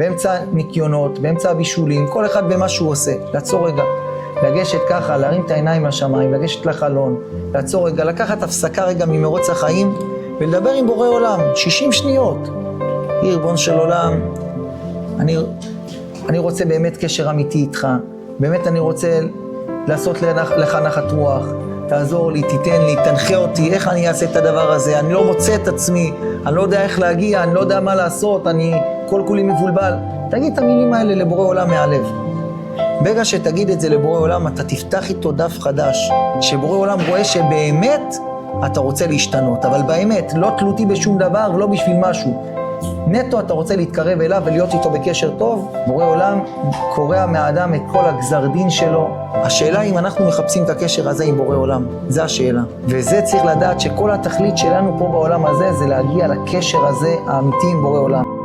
באמצע ניקיונות, באמצע הבישולים, כל אחד במה שהוא עושה, לעצור רגע, לגשת ככה, להרים את העיניים לשמיים, לגשת לחלון, לעצור רגע, לקחת הפסקה רגע ממרוץ החיים, ולדבר עם בורא עולם, 60 שניות. ריבונו של עולם, אני רוצה באמת קשר אמיתי איתך, באמת אני רוצה לעשות לך נחת רוח, תעזור לי, תיתן לי, תנחה אותי, איך אני אעשה את הדבר הזה, אני לא מוצא את עצמי, אני לא יודע איך להגיע, אני לא יודע מה לעשות, אני כל כולי מבולבל. תגיד את המילים האלה לבורא עולם מהלב. ברגע שתגיד את זה לבורא עולם, אתה תפתח איתו דף חדש, שבורא עולם רואה שבאמת אתה רוצה להשתנות, אבל באמת, לא תלותי בשום דבר ולא בשביל משהו. נטו אתה רוצה להתקרב אליו ולהיות איתו בקשר טוב, בורא עולם קורא מהאדם את כל הגזר דין שלו. השאלה אם אנחנו מחפשים את הקשר הזה עם בורא עולם, זה השאלה. וזה צריך לדעת שכל התכלית שלנו פה בעולם הזה זה להגיע לקשר הזה האמיתי עם בורא עולם.